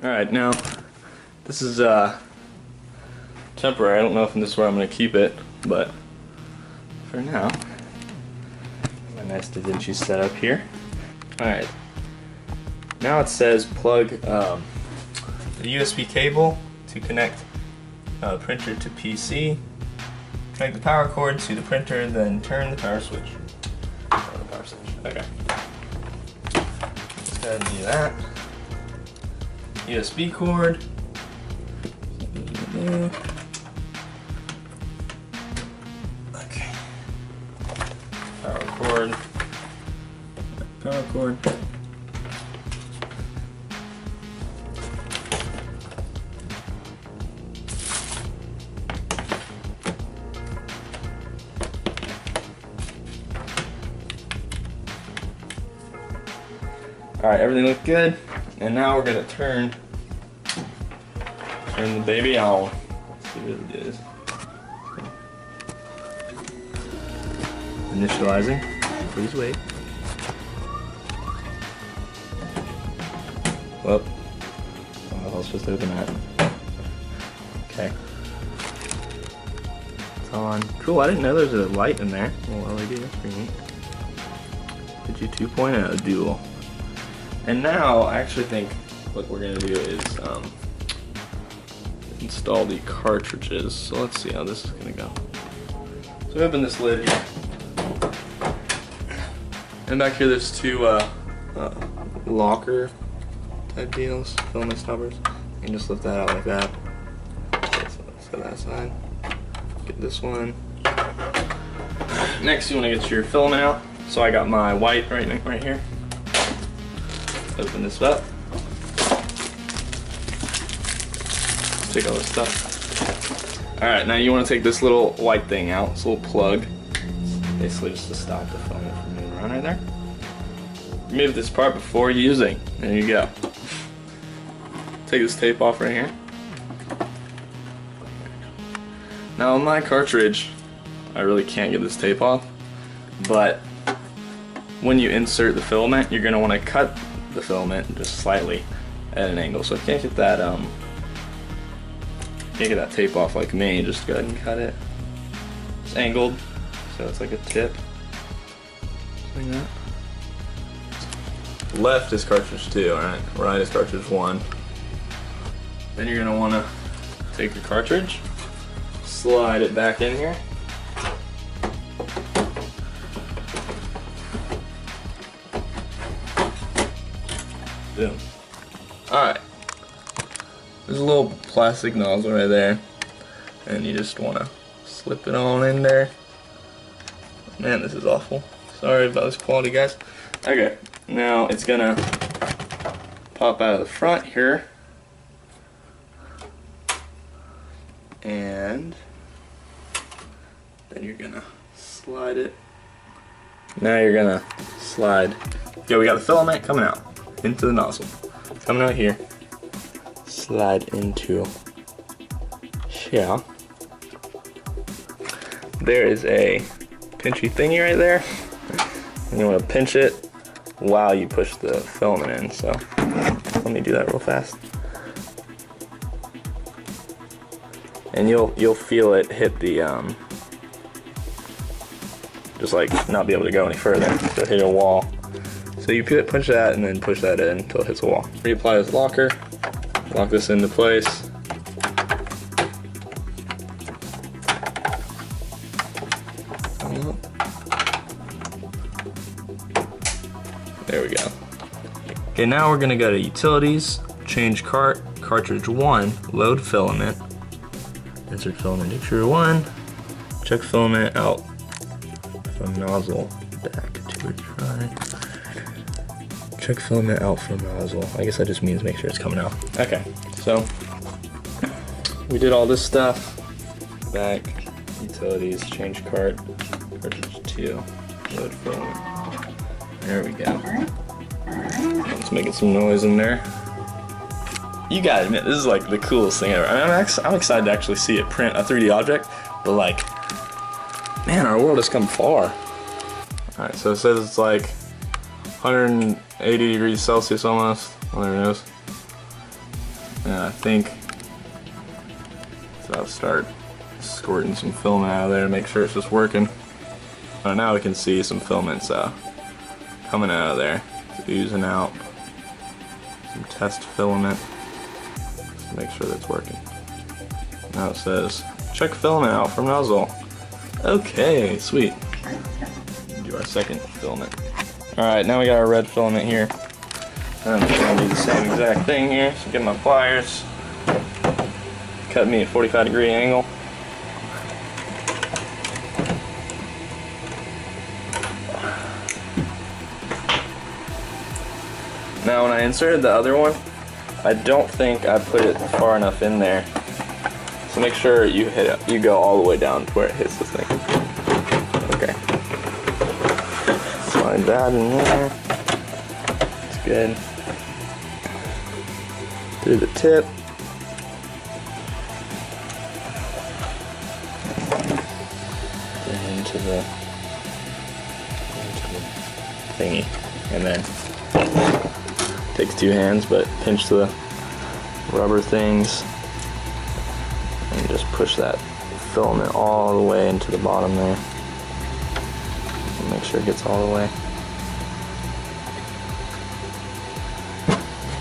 Alright, now this is temporary. I don't know if this is where I'm going to keep it, but for now, my nice Da Vinci setup here. Alright, now it says plug the USB cable to connect printer to PC, connect the power cord to the printer, then turn the power switch. Okay. Let's go ahead and do that. USB cord. Okay. Power cord. Power cord. Alright, everything looked good, and now we're gonna turn the baby on. Let's see what it is. Initializing. Please wait. Well, I don't know if I was supposed to open that. Okay. It's on. Cool, I didn't know there was a light in there. A little LED, that's pretty neat. Vinci 2.0 dual. And now, I actually think what we're going to do is install the cartridges. So let's see how this is going to go. So we open this lid here. And back here there's two locker type deals, filament stoppers. You can just lift that out like that. So let's go that side. Get this one. Next you want to get your filament out. So I got my white right here. Open this up. Take all this stuff. Alright, now you want to take this little white thing out. It's a little plug. Basically just to stop the filament from moving around right there. Remove this part before using. There you go. Take this tape off right here. Now on my cartridge, I really can't get this tape off, but when you insert the filament, you're going to want to cut the filament just slightly at an angle. So if you can't get that tape off like me, just go ahead and cut it. It's angled, so it's like a tip. Like that. Left is cartridge 2, alright? Right is cartridge 1. Then you're gonna wanna take the cartridge, slide it back in here. Boom. Alright. There's a little plastic nozzle right there. And you just want to slip it on in there. Man, this is awful. Sorry about this quality, guys. Okay. Now it's going to pop out of the front here. And then you're going to slide it. Now you're going to slide. Okay, we got the filament coming out. Into the nozzle. Coming out here. Slide into here. There is a pinchy thingy right there. And you want to pinch it while you push the filament in. So let me do that real fast. And you'll feel it hit the just like not be able to go any further. So hit a wall. So you punch that and then push that in until it hits a wall. Reapply this locker, lock this into place. There we go. Okay, now we're gonna go to utilities, change cartridge 1, load filament, insert filament extruder 1, check filament out from nozzle back to retry. Check filament out from nozzle. I guess that just means make sure it's coming out. Okay, so we did all this stuff. Back, utilities, change cartridge 2, load filament. There we go. It's making some noise in there. You gotta admit, this is like the coolest thing ever. I mean, I'm excited to actually see it print a 3D object, but like, man, our world has come far. Alright, so it says it's like 180 degrees Celsius almost. Well, there it is. And I think so. I'll start squirting some filament out of there to make sure it's just working. Now we can see some filaments coming out of there. It's oozing out some test filament. Just make sure that's working. Now it says, check filament out from nozzle. Okay, sweet. Do our second filament. Alright, now we got our red filament here. I'm just gonna do the same exact thing here. So get my pliers. Cut me a 45-degree angle. Now when I inserted the other one, I don't think I put it far enough in there. So make sure you hit it, you go all the way down to where it hits this thing. Okay. Slide that in there. It's good. Through the tip. And into the thingy. And then takes two hands, but pinch the rubber things and just push that filament all the way into the bottom there. And make sure it gets all the way.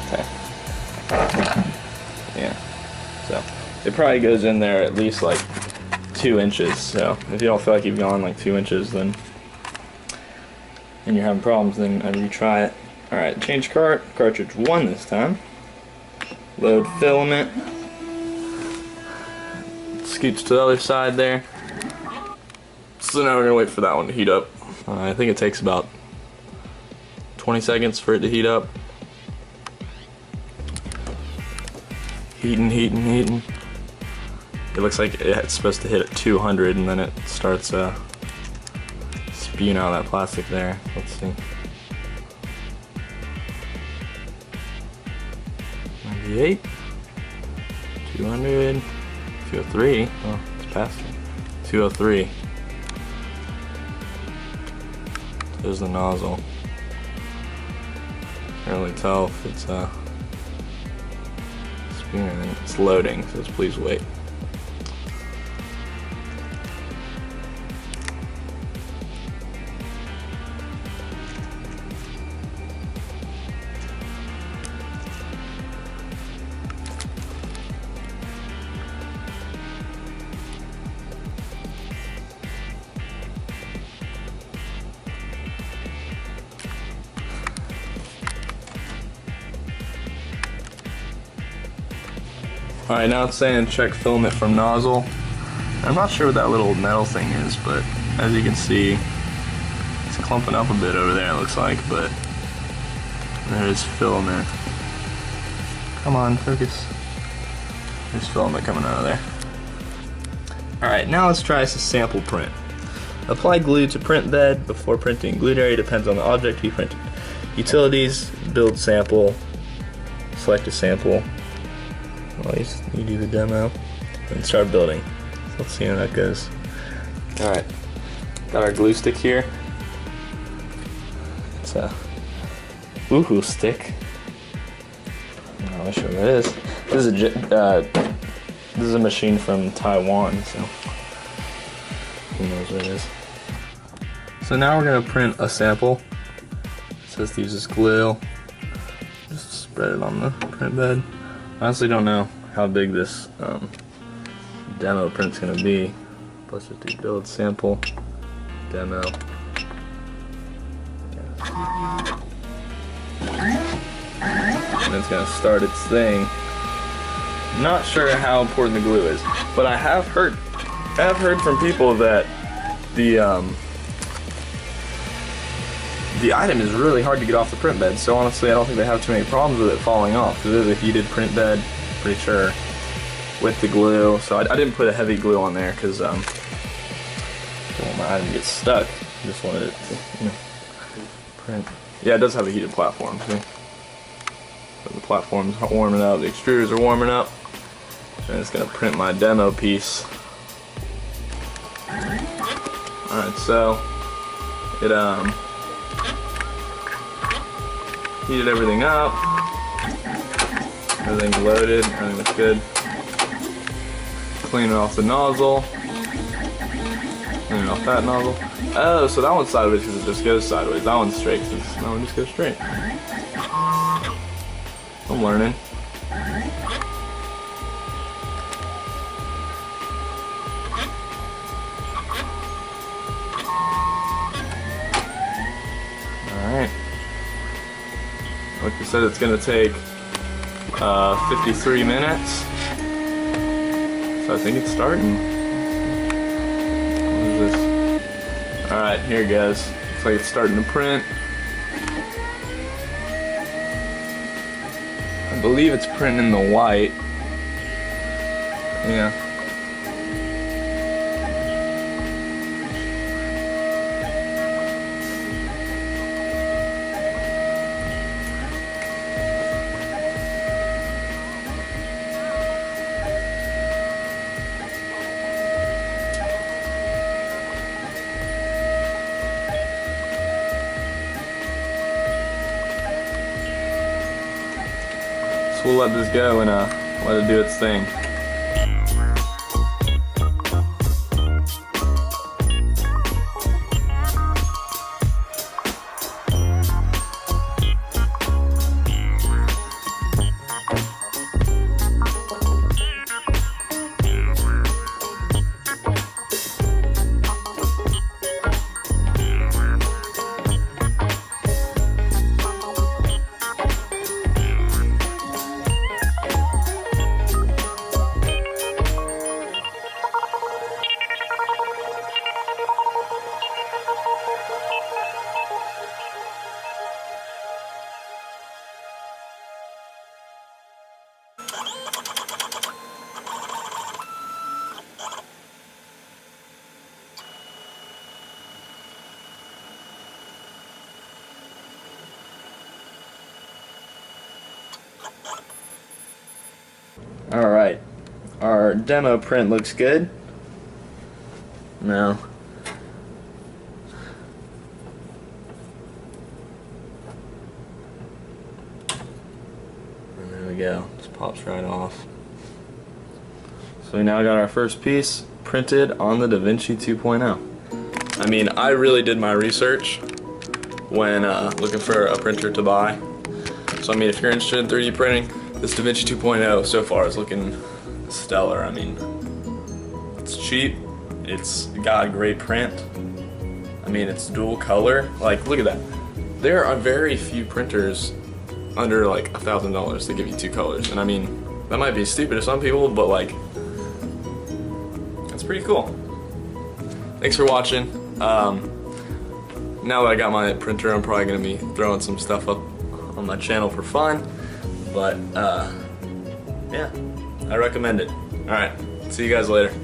Okay. Yeah. So it probably goes in there at least like 2 inches. So if you don't feel like you've gone like 2 inches, then and you're having problems, then I retry it. Alright, change cartridge 1 this time. Load filament. Scooch to the other side there. So now we're going to wait for that one to heat up. I think it takes about 20 seconds for it to heat up. Heating, heating, heating. It looks like it's supposed to hit at 200 and then it starts spewing out that plastic there. Let's see. 98, 200, 203, oh, it's past it. 203. There's the nozzle. Can't really tell if it's spinning or anything. It's loading, so just please wait. Alright, now it's saying check filament from nozzle. I'm not sure what that little metal thing is, but as you can see, it's clumping up a bit over there, it looks like, but there's filament. Come on, focus. There's filament coming out of there. Alright, now let's try some sample print. Apply glue to print bed before printing. Glued area depends on the object to be printed. Utilities, build sample, select a sample. Well, you do the demo and start building. So let's see how that goes. Alright, got our glue stick here. It's a woohoo stick. I'm not sure what it is. This is a machine from Taiwan, so who knows what it is. So now we're going to print a sample. It says to use this glue. Just spread it on the print bed. I honestly don't know how big this demo print's gonna be. Let's just do build sample, demo. And it's gonna start its thing. Not sure how important the glue is, but I have heard from people that the item is really hard to get off the print bed, so honestly I don't think they have too many problems with it falling off, because it is a heated print bed, pretty sure, with the glue. So I didn't put a heavy glue on there because I don't want my item to get stuck. I just wanted it to, you know, print. Yeah, it does have a heated platform, see? So the platform's warming up, the extruders are warming up, and it's going to print my demo piece. Alright, so it heated everything up. Everything's loaded, everything looks good. Cleaning off the nozzle. Cleaning off that nozzle. Oh, so that one's sideways because it just goes sideways. That one's straight because that one just goes straight. I'm learning. Alright. Like I said, it's going to take 53 minutes. So I think it's starting. What is this? Alright, here it goes. Looks like it's starting to print. I believe it's printing the white. Yeah. So we'll let this go and let it do its thing. Alright, our demo print looks good. Now, and there we go, just pops right off. So we now got our first piece printed on the Vinci 2.0. I mean, I really did my research when looking for a printer to buy. So I mean, if you're interested in 3D printing, this Vinci 2.0 so far is looking stellar. I mean, it's cheap, it's got a great print. I mean, it's dual color. Like, look at that. There are very few printers under like $1,000 that give you two colors. And I mean, that might be stupid to some people, but like, that's pretty cool. Thanks for watching. Now that I got my printer, I'm probably gonna be throwing some stuff up on my channel for fun. But yeah, I recommend it. Alright, see you guys later.